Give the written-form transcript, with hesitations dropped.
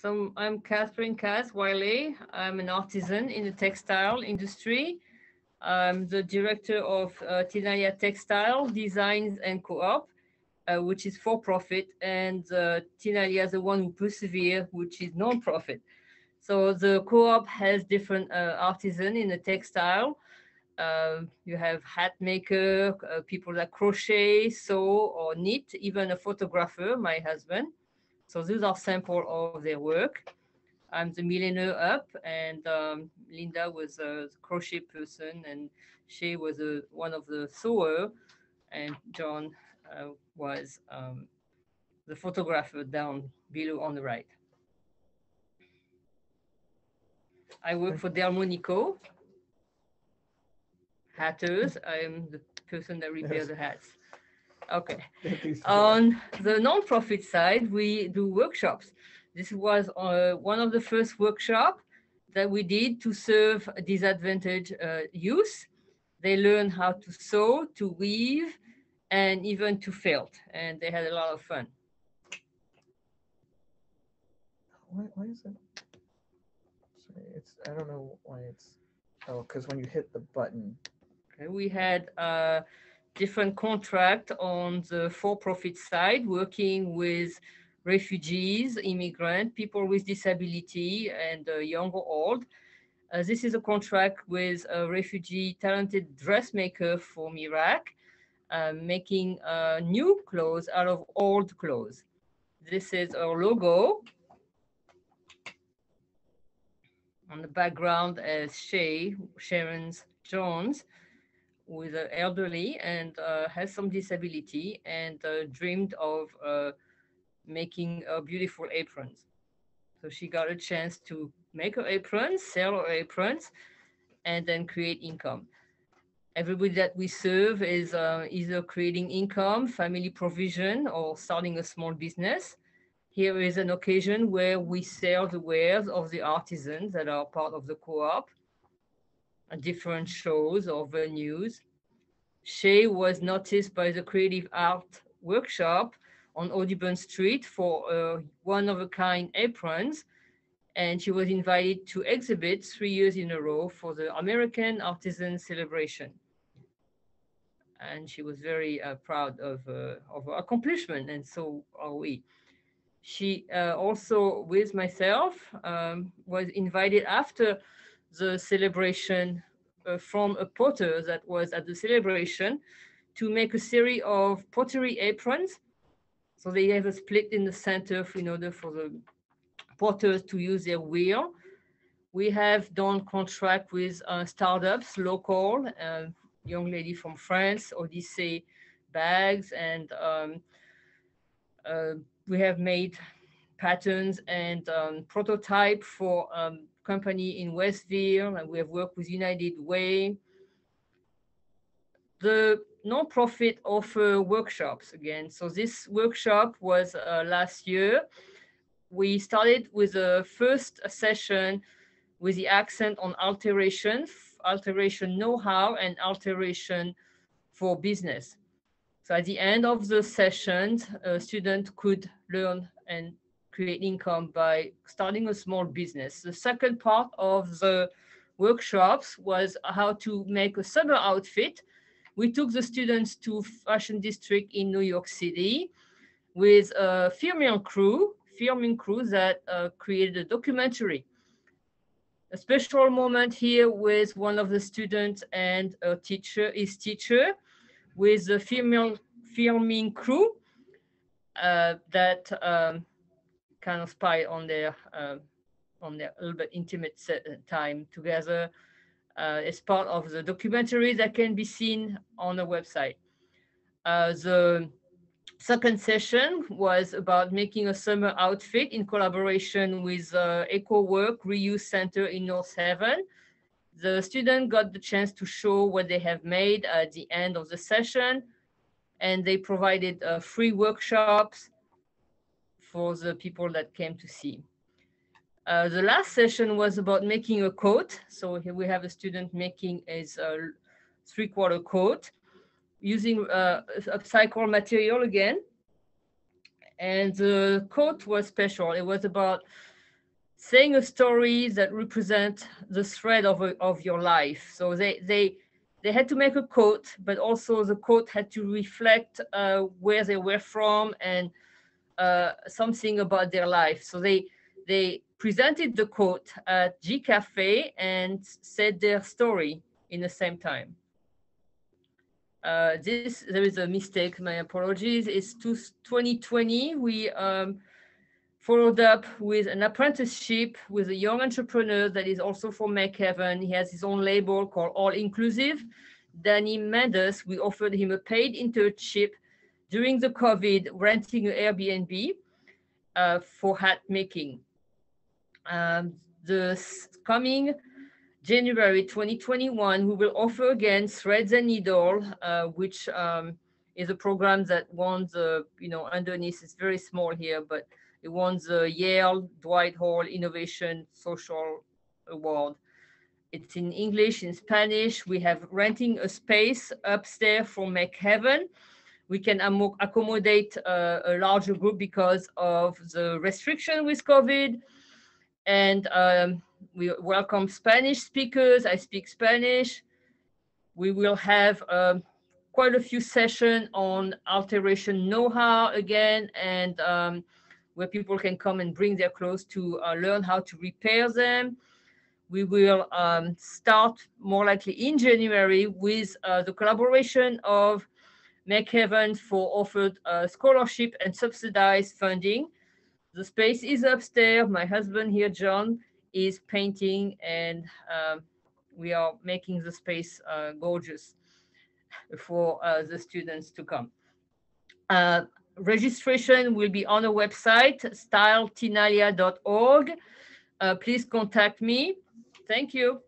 So I'm Catherine Cazes-Wiley. I'm an artisan in the textile industry. I'm the director of Tinalia Textile Designs and Co-op, which is for profit, and Tinalia is the one who persevere, which is non-profit. So the co-op has different artisan in the textile. You have hat maker, people that crochet, sew, or knit, even a photographer, my husband. So those are sample of their work. I'm the milliner up, and Linda was a crochet person, and she was one of the sewer, and John was the photographer down below on the right. I work for Delmonico Hatters. I'm the person that repairs the hats. Okay. On the non-profit side, we do workshops. This was one of the first workshops that we did to serve disadvantaged youth. They learn how to sew, to weave, and even to felt, and they had a lot of fun. Why is it? Sorry, I don't know why it's. Oh, because when you hit the button. Okay, we had different contract on the for-profit side, working with refugees, immigrant, people with disability, and young or old. This is a contract with a refugee talented dressmaker from Iraq, making new clothes out of old clothes. This is our logo. On the background as Sharon's Jones, who is elderly and has some disability, and dreamed of making beautiful aprons. So she got a chance to make her aprons, sell her aprons, and then create income. Everybody that we serve is either creating income, family provision, or starting a small business. Here is an occasion where we sell the wares of the artisans that are part of the co-op at different shows or venues. Shay was noticed by the Creative Art Workshop on Audubon Street for one-of-a-kind aprons, and she was invited to exhibit 3 years in a row for the American Artisan Celebration. And she was very proud of her accomplishment, and so are we. She also, with myself, was invited after the celebration from a potter that was at the celebration to make a series of pottery aprons. So they have a split in the center in order for the potters to use their wheel. We have done contract with startups, local, young lady from France, Odyssey bags, and we have made patterns and prototype for company in Westville, and we have worked with United Way. The nonprofit offer workshops again. So this workshop was last year. We started with the first session with the accent on alteration know-how, and alteration for business. So at the end of the sessions, a student could learn and create income by starting a small business. The second part of the workshops was how to make a summer outfit. We took the students to Fashion District in New York City with a filming crew that created a documentary. A special moment here with one of the students and his teacher, with the filming crew that kind of spy on their little bit intimate time together as part of the documentary that can be seen on the website. The second session was about making a summer outfit in collaboration with Eco Work Reuse Center in North Haven. The student got the chance to show what they have made at the end of the session, and they provided free workshops for the people that came to see. The last session was about making a coat. So here we have a student making his three-quarter coat using upcycled material again. And the coat was special. It was about saying a story that represent the thread of your life. So they had to make a quote, but also the quote had to reflect where they were from and something about their life. So they presented the quote at G Cafe and said their story in the same time. There is a mistake. My apologies. It's 2020. We followed up with an apprenticeship with a young entrepreneur that is also from MakeHaven. He has his own label called All Inclusive. Danny Mendes, we offered him a paid internship during the COVID, renting an Airbnb for hat making. The coming January 2021, we will offer again Threads and Needle, which is a program that won the, underneath, it's very small here, but it won the Yale Dwight Hall Innovation Social Award. It's in English, in Spanish. We have renting a space upstairs for MakeHaven. We can accommodate a larger group because of the restriction with COVID. And we welcome Spanish speakers. I speak Spanish. We will have quite a few sessions on alteration know-how again, and where people can come and bring their clothes to learn how to repair them. We will start more likely in January with the collaboration of MakeHaven for offered scholarship and subsidized funding. The space is upstairs. My husband here, John, is painting, and we are making the space gorgeous for the students to come. Registration will be on a website, styletinalia.org. Please contact me. Thank you.